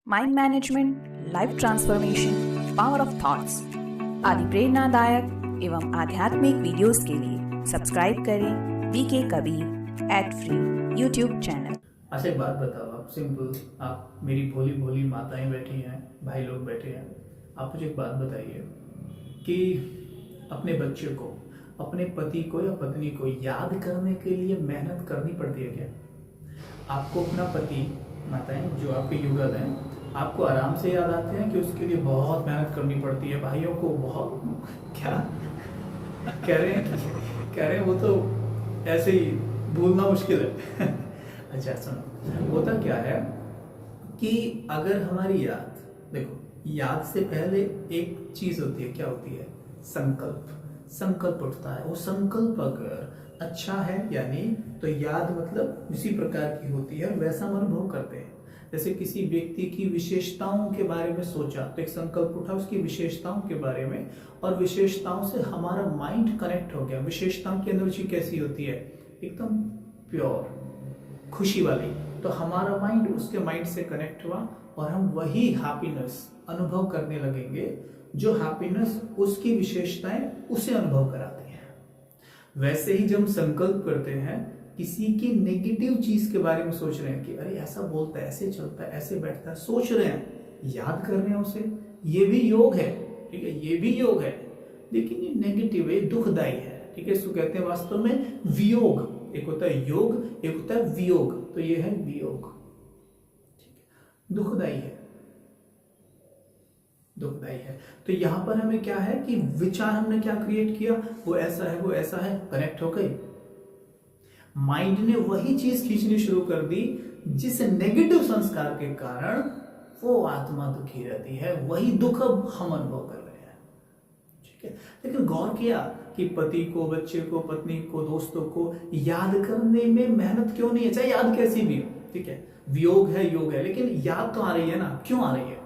Mind management, life transformation, power of thoughts आदि प्रेरणादायक एवं आध्यात्मिक वीडियोस के लिए सब्सक्राइब करें VK Kabir @free YouTube channel. अच्छा एक बात बताओ, आप सिंपल, आप मेरी भोली भोली माताएं बैठी हैं, भाई लोग बैठे हैं, आप मुझे एक बात बताइए कि अपने बच्चे को, अपने पति को या पत्नी को याद करने के लिए मेहनत करनी पड़ती है क्या? आपको अपना पति, माताएं जो आपके युगल हैं, आपको आराम से याद आते हैं कि उसके लिए बहुत मेहनत करनी पड़ती है? भाइयों को बहुत क्या कह रहे हैं वो तो ऐसे ही भूलना मुश्किल है। अच्छा सुनो, होता क्या है कि अगर हमारी याद, देखो याद से पहले एक चीज होती है, क्या होती है? संकल्प। संकल्प उठता है, वो संकल्प अगर अच्छा है यानी, तो याद मतलब उसी प्रकार की होती है और वैसा हम अनुभव करते हैं। जैसे किसी व्यक्ति की विशेषताओं के बारे में सोचा तो एक संकल्प उठा उसकी विशेषताओं के बारे में, और विशेषताओं से हमारा माइंड कनेक्ट हो गया। विशेषताओं की एनर्जी कैसी होती है? एकदम प्योर, खुशी वाली। तो हमारा माइंड उसके माइंड से कनेक्ट हुआ और हम वही हैप्पीनेस अनुभव करने लगेंगे जो हैप्पीनेस उसकी विशेषताएं उसे अनुभव कराती हैं। वैसे ही जब हम संकल्प करते हैं, किसी की नेगेटिव चीज के बारे में सोच रहे हैं कि अरे ऐसा बोलता है, ऐसे चलता है, ऐसे बैठता है, सोच रहे हैं, याद कर रहे हैं उसे, ये भी योग है, ठीक है, ये भी योग है, लेकिन ये नेगेटिव है, दुखदायी है, ठीक है। इसको कहते हैं वास्तव में वियोग। एक होता है योग, एक होता है वियोग, तो ये है वियोग, ठीक है, दुखदायी है, दुखदायी है। तो यहां पर हमें क्या है कि विचार हमने क्या क्रिएट किया, वो ऐसा है, वो ऐसा है, कनेक्ट हो गई। माइंड ने वही चीज खींचनी शुरू कर दी जिस नेगेटिव संस्कार के कारण वो आत्मा दुखी रहती है, वही दुख अब हम अनुभव कर रहे हैं, ठीक है। लेकिन गौर किया कि पति को, बच्चे को, पत्नी को, दोस्तों को याद करने में मेहनत क्यों नहीं है? चाहे याद कैसी भी हो, ठीक है, वियोग है, योग है, लेकिन याद तो आ रही है ना। क्यों आ रही है?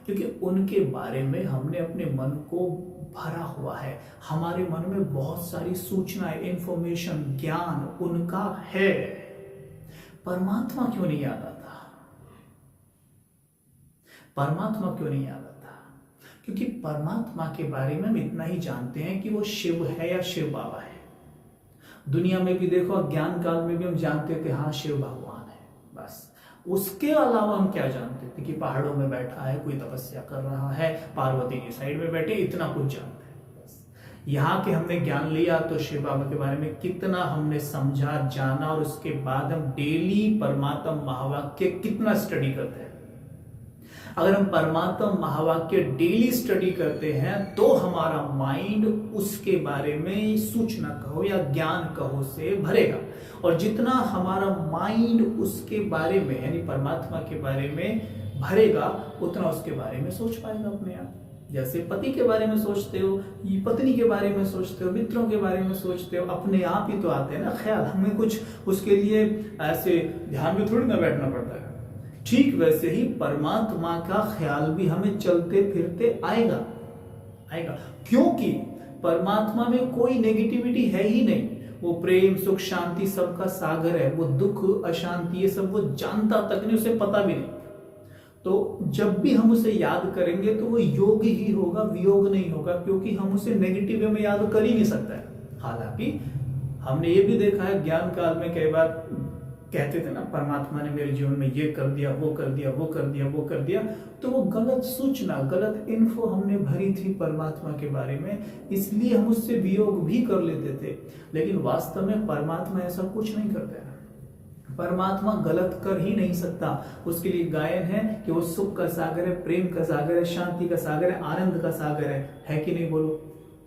क्योंकि उनके बारे में हमने अपने मन को भरा हुआ है। हमारे मन में बहुत सारी सूचनाएं, इंफॉर्मेशन, ज्ञान उनका है। परमात्मा क्यों नहीं याद आता? परमात्मा क्यों नहीं याद आता? क्योंकि परमात्मा के बारे में हम इतना ही जानते हैं कि वो शिव है या शिव बाबा है। दुनिया में भी देखो, ज्ञान काल में भी हम जानते थे हाँ शिव भगवान है, बस। उसके अलावा हम क्या जानते थे कि पहाड़ों में बैठा है, कोई तपस्या कर रहा है, पार्वती की साइड में बैठे, इतना कुछ जानते हैं बस। यहाँ के हमने ज्ञान लिया तो शिव बाबा के बारे में कितना हमने समझा, जाना, और उसके बाद हम डेली परमात्मा महावाक्य कितना स्टडी करते हैं। अगर हम परमात्मा महावाक्य डेली स्टडी करते हैं तो हमारा माइंड उसके बारे में सूचना कहो या ज्ञान कहो से भरेगा, और जितना हमारा माइंड उसके बारे में यानी परमात्मा के बारे में भरेगा, उतना उसके बारे में सोच पाएगा अपने आप। जैसे पति के बारे में सोचते हो, पत्नी के बारे में सोचते हो, मित्रों के बारे में सोचते हो, अपने आप ही तो आते हैं ना ख्याल। हमें कुछ उसके लिए ऐसे ध्यान में थोड़ी ना बैठना पड़ता है। ठीक वैसे ही परमात्मा का ख्याल भी हमें चलते फिरते आएगा, क्योंकि परमात्मा में कोई नेगेटिविटी है ही नहीं। वो प्रेम, सुख, शांति सबका सागर है। वो दुख, अशांति, ये सब वो जानता तक नहीं, उसे पता भी नहीं। तो जब भी हम उसे याद करेंगे तो वो योग ही होगा, वियोग नहीं होगा, क्योंकि हम उसे नेगेटिव वे में याद कर ही नहीं सकता है। हालांकि हमने ये भी देखा है, ज्ञान काल में कई बार कहते थे ना, परमात्मा ने मेरे जीवन में ये कर दिया, वो कर दिया, वो कर दिया, वो कर दिया, तो वो गलत सूचना, गलत इन्फो हमने भरी थी परमात्मा के बारे में, इसलिए हम उससे वियोग भी कर लेते थे। लेकिन वास्तव में परमात्मा ऐसा कुछ नहीं करता है। परमात्मा गलत कर ही नहीं सकता। उसके लिए गायन है कि वो सुख का सागर है, प्रेम का सागर है, शांति का सागर है, आनंद का सागर है कि नहीं? बोलो,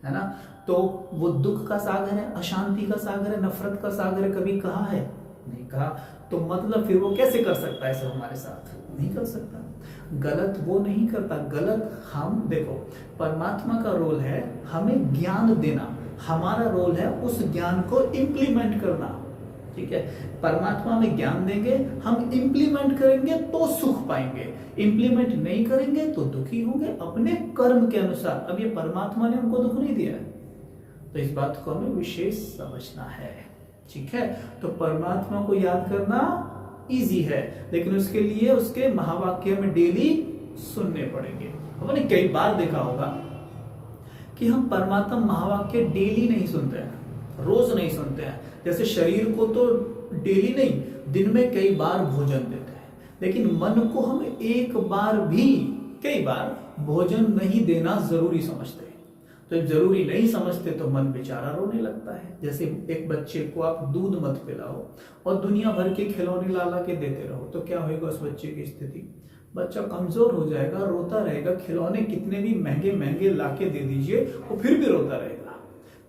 है ना? तो वो दुख का सागर है, अशांति का सागर है, नफरत का सागर है, कभी कहा है? नहीं कहा। तो मतलब फिर वो कैसे कर सकता है सब हमारे साथ? नहीं कर सकता। गलत वो नहीं करता, गलत हम। देखो, परमात्मा का रोल है हमें ज्ञान देना, हमारा रोल है उस ज्ञान को इंप्लीमेंट करना, ठीक है। परमात्मा में ज्ञान देंगे, हम इंप्लीमेंट करेंगे तो सुख पाएंगे, इंप्लीमेंट नहीं करेंगे तो दुखी होंगे अपने कर्म के अनुसार। अब ये परमात्मा ने हमको दुख नहीं दिया है, तो इस बात को हमें विशेष समझना है, ठीक है। तो परमात्मा को याद करना इजी है, लेकिन उसके लिए उसके महावाक्य में डेली सुनने पड़ेंगे। हमने कई बार देखा होगा कि हम परमात्मा महावाक्य डेली नहीं सुनते हैं, रोज नहीं सुनते हैं। जैसे शरीर को तो डेली नहीं, दिन में कई बार भोजन देते हैं, लेकिन मन को हम एक बार भी कई बार भोजन नहीं देना जरूरी समझते हैं। तो जब जरूरी नहीं समझते तो मन बेचारा रोने लगता है। जैसे एक बच्चे को आप दूध मत पिलाओ और दुनिया भर के खिलौने ला के देते रहो, तो क्या होगा उस बच्चे की स्थिति? बच्चा कमजोर हो जाएगा, रोता रहेगा। खिलौने कितने भी महंगे महंगे लाके दे दीजिए वो फिर भी रोता रहेगा।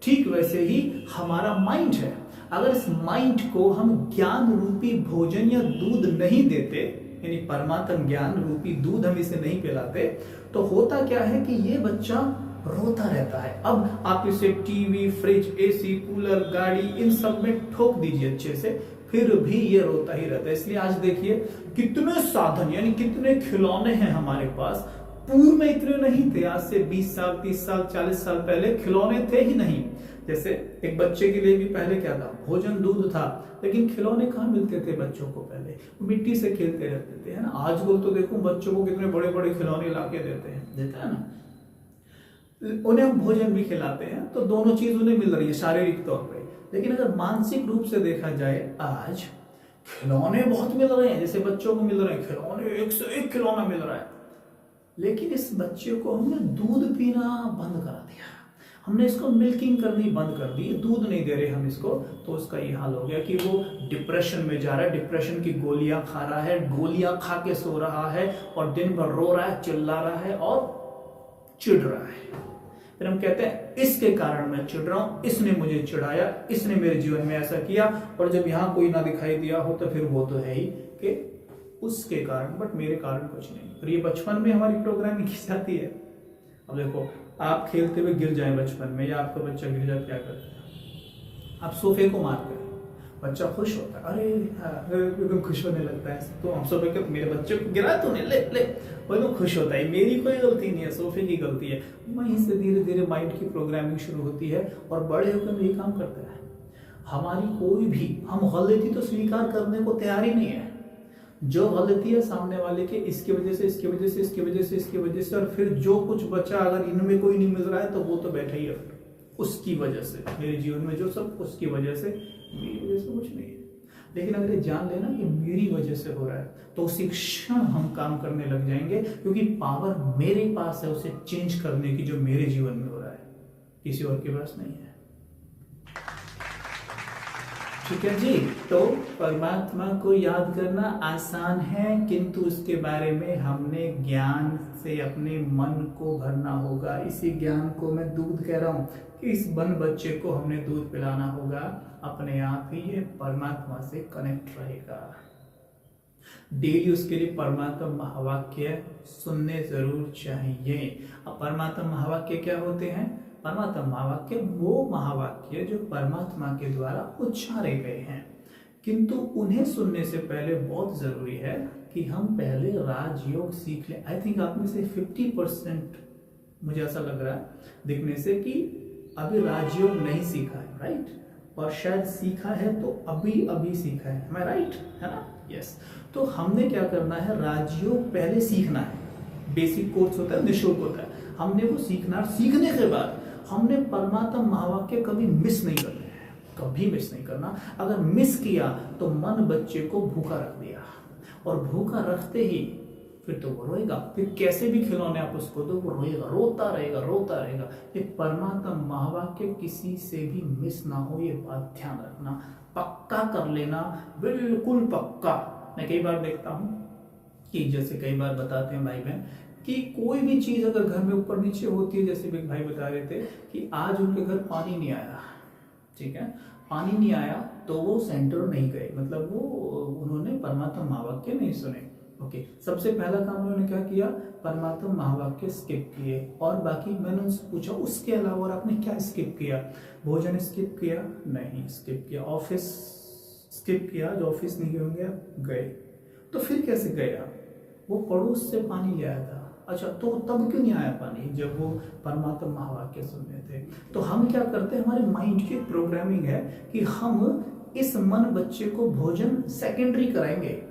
ठीक वैसे ही हमारा माइंड है। अगर इस माइंड को हम ज्ञान रूपी भोजन या दूध नहीं देते, यानी परमात्म ज्ञान रूपी दूध हम इसे नहीं पिलाते, तो होता क्या है कि ये बच्चा रोता रहता है। अब आप इसे टीवी, फ्रिज, एसी, कूलर, गाड़ी इन सब में ठोक दीजिए अच्छे से, फिर भी ये रोता ही रहता है। इसलिए आज देखिए कितने साधन यानी कितने खिलौने हैं हमारे पास। पूर्व में इतने नहीं थे। आज से 20 साल, 30 साल, 40 साल पहले खिलौने थे ही नहीं। जैसे एक बच्चे के लिए भी पहले क्या था? भोजन, दूध था, लेकिन खिलौने कहाँ मिलते थे बच्चों को? पहले मिट्टी से खेलते रहते थे, है ना। आजकल तो देखो बच्चों को कितने बड़े बड़े खिलौने लाके देते हैं ना। उन्हें हम भोजन भी खिलाते हैं, तो दोनों चीज उन्हें मिल रही है शारीरिक तौर पे। लेकिन अगर मानसिक रूप से देखा जाए, आज खिलौने बहुत मिल रहे हैं, जैसे बच्चों को मिल रहे हैं खिलौने, एक से एक खिलौना मिल रहा है, लेकिन इस बच्चे को हमने दूध पीना बंद करा दिया, हमने इसको मिल्किंग करनी बंद कर दी, दूध नहीं दे रहे हम इसको, तो उसका ये हाल हो गया कि वो डिप्रेशन में जा रहा है। डिप्रेशन की गोलियां खा रहा है, गोलियां खा के सो रहा है और दिन भर रो रहा है, चिल्ला रहा है और चिढ़ रहा है। फिर हम कहते हैं इसके कारण मैं चिढ़ रहा हूं, इसने मुझे चिढ़ाया, इसने मेरे जीवन में ऐसा किया। और जब यहां कोई ना दिखाई दिया हो तो फिर वो तो है ही कि उसके कारण, बट मेरे कारण कुछ नहीं। और ये बचपन में हमारी प्रोग्रामिंग की जाती है। अब देखो, आप खेलते हुए गिर जाए बचपन में, या आपका बच्चा गिर जाए, क्या करते हैं? आप सोफे को मारते हैं, बच्चा खुश होता है, अरे एकदम खुश होने लगता है। तो हम सोफे के, मेरे बच्चे को गिरा तूने, ले ले, वो एकदम खुश होता है, मेरी कोई गलती नहीं है, सोफे की गलती है। वहीं से धीरे धीरे माइंड की प्रोग्रामिंग शुरू होती है और बड़े होकर ये काम करते हैं। हमारी कोई भी, हम गलती तो स्वीकार करने को तैयार ही नहीं है। जो गलती है सामने वाले के, इसकी वजह से, इसकी वजह से, इसकी वजह से, इसकी वजह से, और फिर जो कुछ बचा, अगर इनमें कोई नहीं मिल रहा है तो वो तो बैठा ही है, उसकी वजह से मेरे जीवन में जो सब, उसकी वजह से, मेरी वजह से कुछ नहीं है। लेकिन अगर ये जान लेना कि मेरी वजह से हो रहा है, तो उसी क्षण हम काम करने लग जाएंगे, क्योंकि पावर मेरे पास है उसे चेंज करने की, जो मेरे जीवन में हो रहा है, किसी और के पास नहीं है। ठीक है जी। तो परमात्मा को याद करना आसान है, किंतु उसके बारे में हमने ज्ञान से अपने मन को भरना होगा। इसी ज्ञान को मैं दूध कह रहा हूं कि इस बन बच्चे को हमने दूध पिलाना होगा। अपने आप ही ये परमात्मा से कनेक्ट रहेगा। डेली उसके लिए परमात्मा महावाक्य सुनने जरूर चाहिए। अब परमात्मा महावाक्य क्या होते हैं? परमात्मा महावाक्य वो महावाक्य जो परमात्मा के द्वारा उच्चारे गए हैं, किंतु उन्हें सुनने से पहले बहुत जरूरी है कि हम पहले राजयोग सीख लें। आई थिंक आप में से 50% मुझे ऐसा लग रहा है दिखने से कि अभी राजयोग नहीं सीखा है, राइट? और शायद सीखा है तो अभी अभी सीखा है, मैं राइट? है ना? यस। तो हमने क्या करना है, राजयोग पहले सीखना है। बेसिक कोर्स होता है, निःशुल्क होता है, हमने वो सीखना है। सीखने के बाद हमने परमात्मा महावाक्य कभी मिस नहीं करना है, कभी मिस नहीं करना। अगर मिस किया तो मन बच्चे को भूखा रख दिया, और भूखा रखते ही फिर तो वो रोएगा। फिर कैसे भी खिलौने आप उसको दो, वो रोएगा, रोता रहेगा, रोता रहेगा। ये परमात्मा महावाक्य किसी से भी मिस ना हो, ये बात ध्यान रखना, पक्का कर लेना, बिल्कुल पक्का। मैं कई बार देखता हूं कि जैसे कई बार बताते हैं भाई बहन कि कोई भी चीज अगर घर में ऊपर नीचे होती है, जैसे एक भाई बता रहे थे कि आज उनके घर पानी नहीं आया, ठीक है, पानी नहीं आया तो वो सेंटर नहीं गए, मतलब वो उन्होंने परमात्मा महावाक्य नहीं सुने। ओके, सबसे पहला काम उन्होंने क्या किया, परमात्मा महावाक्य स्किप किए। और बाकी मैंने उनसे पूछा उसके अलावा और आपने क्या स्किप किया? भोजन स्किप किया? नहीं स्किप किया। ऑफिस स्किप किया? जो ऑफिस नहीं होंगे गए, तो फिर कैसे गए आप? वो पड़ोस से पानी ले आया था। अच्छा, तो तब क्यों नहीं आया पानी जब वो परमात्मा महावाक्य सुन रहे थे? तो हम क्या करते हैं, हमारे माइंड की प्रोग्रामिंग है कि हम इस मन बच्चे को भोजन सेकेंडरी कराएंगे,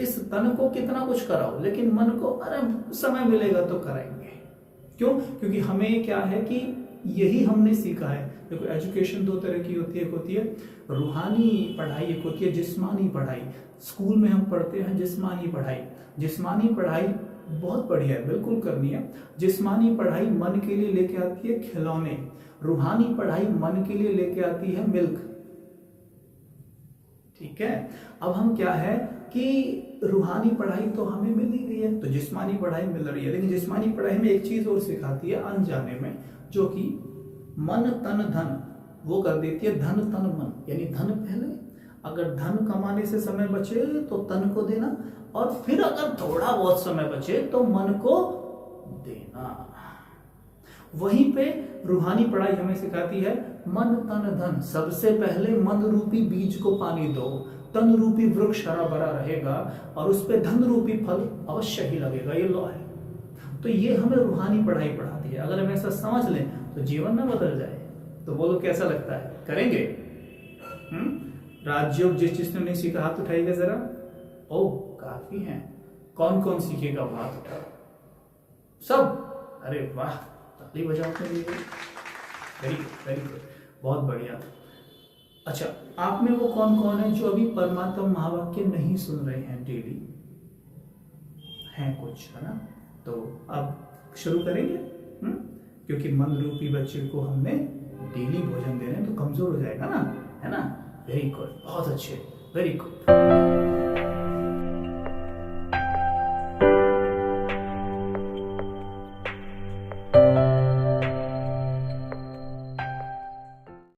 इस तन को कितना कुछ कराओ, लेकिन मन को अरे समय मिलेगा तो कराएंगे। क्यों? क्योंकि हमें क्या है कि यही हमने सीखा है। देखो एजुकेशन दो तरह की होती है, एक होती है रूहानी पढ़ाई, एक होती है जिस्मानी पढ़ाई। स्कूल में हम पढ़ते हैं जिस्मानी पढ़ाई। जिस्मानी पढ़ाई बहुत बढ़िया है, बिल्कुल करनी है। जिस्मानी पढ़ाई मन के लिए लेके आती है खिलौने, रूहानी पढ़ाई मन के लिए लेके आती है मिल्क। ठीक है, अब हम क्या है कि रूहानी पढ़ाई तो हमें मिल ही रही है, तो जिस्मानी पढ़ाई मिल रही है, लेकिन जिस्मानी पढ़ाई में एक चीज और सिखाती है अनजाने में, जो कि मन तन धन, वो कर देती है धन तन मन। यानी धन पहले, अगर धन कमाने से समय बचे तो तन को देना, और फिर अगर थोड़ा बहुत समय बचे तो मन को देना। वहीं पे रूहानी पढ़ाई हमें सिखाती है मन तन धन। सबसे पहले मन रूपी बीज को पानी दो, तन रूपी वृक्ष हरा भरा रहेगा और उस पे धन रूपी फल अवश्य ही लगेगा। ये लॉ है। तो ये हमें रूहानी पढ़ाई पढ़ाती है। अगर हम ऐसा समझ लें तो जीवन ना बदल जाए। तो बोलो कैसा लगता है, करेंगे? राजयोग जिस जिसने नहीं सीखा हाथ उठाइएगा जरा। ओ काफी हैं। कौन कौन सीखेगा हाथ उठा? सब? अरे वाह, ताली बजाओ अपने लिए। वेरी गुड, वेरी गुड, बहुत बढ़िया। अच्छा, आप में वो कौन कौन है जो अभी परमात्मा महावाक्य नहीं सुन रहे हैं डेली? हैं कुछ, है ना? तो अब शुरू करेंगे, क्योंकि मन रूपी बच्चे को हमने डेली भोजन देना है, तो कमजोर हो जाएगा ना, है ना? वेरी गुड, बहुत अच्छे, वेरी गुड।